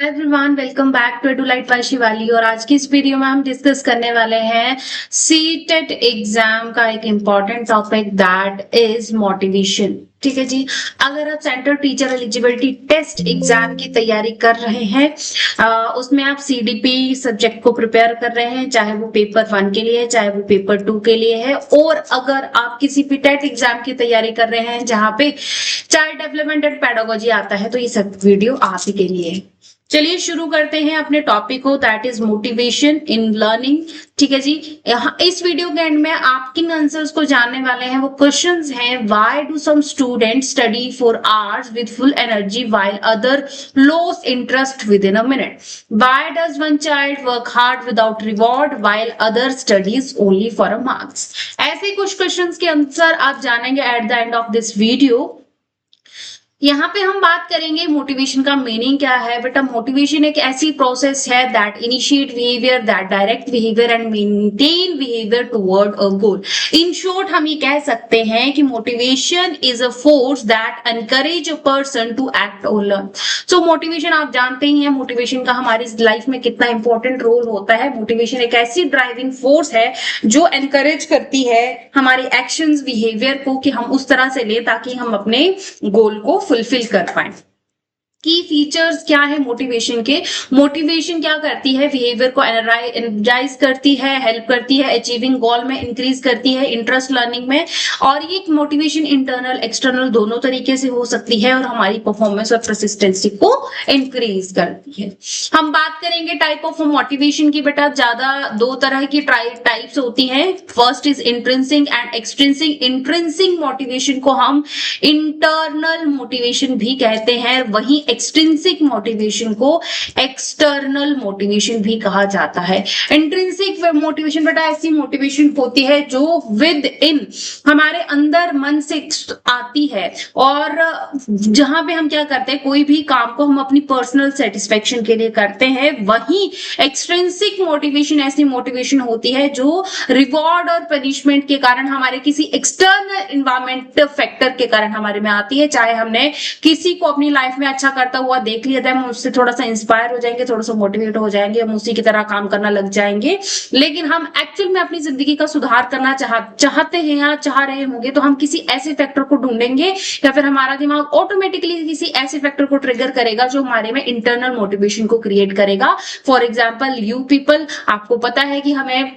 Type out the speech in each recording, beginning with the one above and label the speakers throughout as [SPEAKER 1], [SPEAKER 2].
[SPEAKER 1] Everyone welcome back to Edulight by Shivali. और आज की इस वीडियो में हम डिस्कस करने वाले हैं सीटेट एग्जाम का एक important topic that is motivation. ठीक है जी, अगर आप central teacher eligibility test exam की तैयारी कर रहे हैं, उसमें आप सीडीपी सब्जेक्ट को प्रिपेयर कर रहे हैं, चाहे वो पेपर 1 के लिए है चाहे वो पेपर 2 के लिए है, और अगर आप किसी भी टेट एग्जाम की तैयारी कर रहे हैं जहां पे चाइल्ड डेवलपमेंट एंड पेडागोजी आता है, तो ये सब वीडियो आप ही के लिए है। चलिए शुरू करते हैं अपने टॉपिक को, that is motivation in learning. ठीक है जी, यहाँ इस वीडियो के एंड में आप किन आंसर्स को जानने वाले हैं वो क्वेश्चंस हैं। Why do some students study for hours with full energy while other loss interest within a minute? Why does one child work hard without reward while other studies only for a marks? ऐसे कुछ questions के answer आप जानेंगे at the end of this video. यहाँ पे हम बात करेंगे मोटिवेशन का मीनिंग क्या है। बेटा, मोटिवेशन एक ऐसी प्रोसेस है that initiate behaviour, that direct behaviour and maintain behaviour toward a goal. In short हम ये कह सकते हैं कि motivation is a force that encourage a person to act और लर्न। सो मोटिवेशन आप जानते ही हैं, मोटिवेशन का हमारी लाइफ में कितना इंपॉर्टेंट रोल होता है। मोटिवेशन एक ऐसी ड्राइविंग फोर्स है जो एनकरेज करती है हमारे एक्शंस बिहेवियर को कि हम उस तरह से ले ताकि हम अपने गोल को फुलफिल कर पाए। की फीचर्स क्या है मोटिवेशन के? मोटिवेशन क्या करती है? बिहेवियर को एनर्जाइज करती है, हेल्प करती है अचीविंग गोल में, इंक्रीज करती है इंटरेस्ट लर्निंग में। और ये मोटिवेशन इंटरनल एक्सटर्नल दोनों तरीके से हो सकती है और हमारी परफॉर्मेंस और परसिस्टेंसी को इंक्रीज करती है। हम बात करेंगे टाइप ऑफ मोटिवेशन की। बेटा, ज्यादा दो तरह की टाइप्स होती हैं। First is intrinsic and extrinsic. Intrinsic motivation को हम इंटरनल मोटिवेशन भी कहते हैं, वहीं एक्सट्रिंसिक मोटिवेशन को एक्सटर्नल मोटिवेशन भी कहा जाता है। इंट्रिंसिक मोटिवेशन बेटा ऐसी मोटिवेशन होती है जो विद इन हमारे अंदर मन से आती है, और जहां पे हम क्या करते हैं, कोई भी काम को हम अपनी पर्सनल सेटिस्फेक्शन के लिए करते हैं। वहीं एक्सट्रिंसिक मोटिवेशन ऐसी मोटिवेशन होती है जो रिवॉर्ड और पनिशमेंट के कारण, हमारे किसी एक्सटर्नल इन्वायरमेंट फैक्टर के कारण हमारे में आती है। चाहे हमने किसी को अपनी लाइफ में अच्छा करता हुआ देख लिया था, हम उससे थोड़ा सा इंस्पायर हो जाएंगे, थोड़ा सा मोटिवेट हो जाएंगे, हम उसी की तरह काम करना लग जाएंगे। लेकिन हम एक्चुअल में अपनी जिंदगी का सुधार करना चाहते हैं या चाह रहे होंगे, तो हम किसी ऐसे फैक्टर को ढूंढेंगे या फिर हमारा दिमाग ऑटोमेटिकली किसी ऐसे फैक्टर को ट्रिगर करेगा जो हमारे में इंटरनल मोटिवेशन को क्रिएट करेगा। फॉर एग्जाम्पल, यू पीपल, आपको पता है कि हमें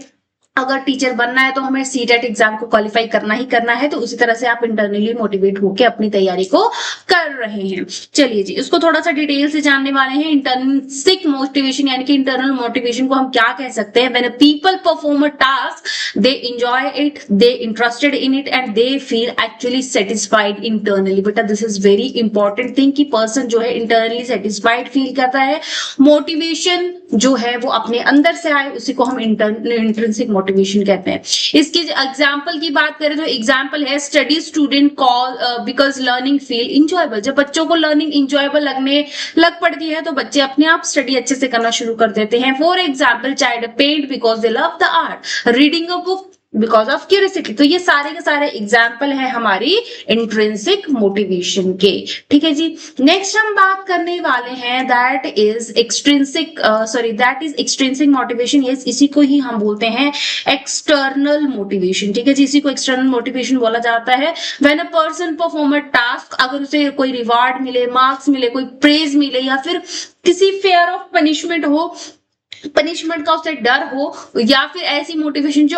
[SPEAKER 1] अगर टीचर बनना है तो हमें सीटेट एग्जाम को क्वालिफाई करना ही करना है, तो उसी तरह से आप इंटरनली मोटिवेट होकर अपनी तैयारी को कर रहे हैं। चलिए जी, इसको थोड़ा सा डिटेल से जानने वाले हैं। इंटर्नसिक मोटिवेशन यानी कि इंटरनल मोटिवेशन को हम क्या कह सकते हैं? When people perform a task they enjoy it, they interested in it and they feel actually satisfied internally. बेटा, this is very important thing कि पर्सन जो है इंटरनली सेटिस्फाइड फील करता है। मोटिवेशन जो है वो अपने अंदर से आए, उसी को हम इंटर्नसिक मोटिवेशन कहते हैं। इसकी एग्जांपल की बात करें तो एग्जांपल है study student call because learning feel enjoyable. जब बच्चों को लर्निंग इंजॉयबल लगने लग पड़ती है तो बच्चे अपने आप स्टडी अच्छे से करना शुरू कर देते हैं। For example, child paint because they love the art, reading a book because of curiosity. तो ये सारे के सारे एग्जाम्पल है हमारी इंट्रिंसिक मोटिवेशन के। ठीक है जी, नेक्स्ट हम बात करने वाले हैं that is extrinsic motivation. Yes, इसी को ही हम बोलते हैं एक्सटर्नल मोटिवेशन। ठीक है जी, इसी को एक्सटर्नल मोटिवेशन बोला जाता है। When a person perform a task, अगर उसे कोई रिवार्ड मिले, मार्क्स मिले, कोई प्रेज मिले, या फिर किसी फेयर ऑफ पनिशमेंट हो, पनिशमेंट का उसे डर हो, या फिर ऐसी मोटिवेशन जो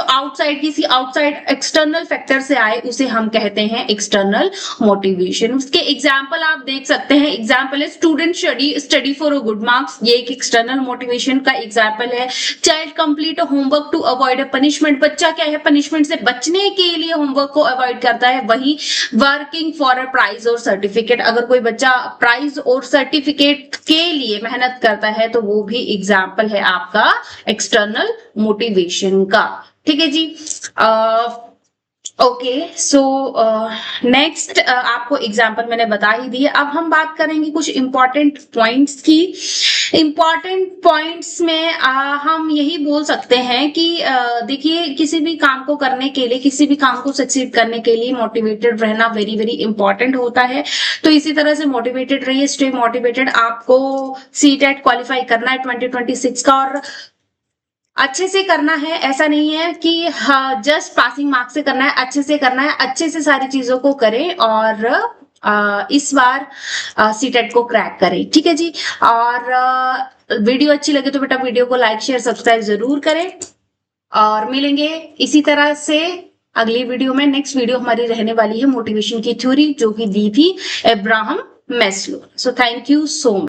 [SPEAKER 1] किसी आउटसाइड एक्सटर्नल फैक्टर से आए, उसे हम कहते हैं एक्सटर्नल मोटिवेशन। उसके एग्जांपल आप देख सकते हैं। एग्जांपल है student study for a good marks, ये एक एक्सटर्नल मोटिवेशन का एग्जांपल है। Child complete a homework to avoid a punishment, बच्चा क्या है, पनिशमेंट से बचने के लिए होमवर्क को अवॉइड करता है। वही वर्किंग फॉर अ प्राइज और सर्टिफिकेट, अगर कोई बच्चा प्राइज और सर्टिफिकेट के लिए मेहनत करता है तो वो भी एग्जांपल है आपका एक्सटर्नल मोटिवेशन का। ठीक है जी, ओके। सो नेक्स्ट आपको एग्जांपल मैंने बता ही दी है। अब हम बात करेंगे कुछ इंपॉर्टेंट पॉइंट्स की। इम्पॉर्टेंट पॉइंट्स में हम यही बोल सकते हैं कि देखिए किसी भी काम को करने के लिए, किसी भी काम को सक्सीड करने के लिए मोटिवेटेड रहना वेरी वेरी इंपॉर्टेंट होता है। तो इसी तरह से मोटिवेटेड रहिए, स्टे मोटिवेटेड। आपको सीटेट क्वालिफाई करना है 2026 का, और अच्छे से करना है। ऐसा नहीं है कि हाँ जस्ट पासिंग मार्क्स से करना है, अच्छे से करना है, अच्छे से सारी चीजों को करें और इस बार सीटेट को क्रैक करें। ठीक है जी। और वीडियो अच्छी लगे तो बेटा वीडियो को लाइक शेयर सब्सक्राइब जरूर करें, और मिलेंगे इसी तरह से अगली वीडियो में। नेक्स्ट वीडियो हमारी रहने वाली है मोटिवेशन की थ्योरी, जो कि दी थी Abraham Maslow. So thank you so much.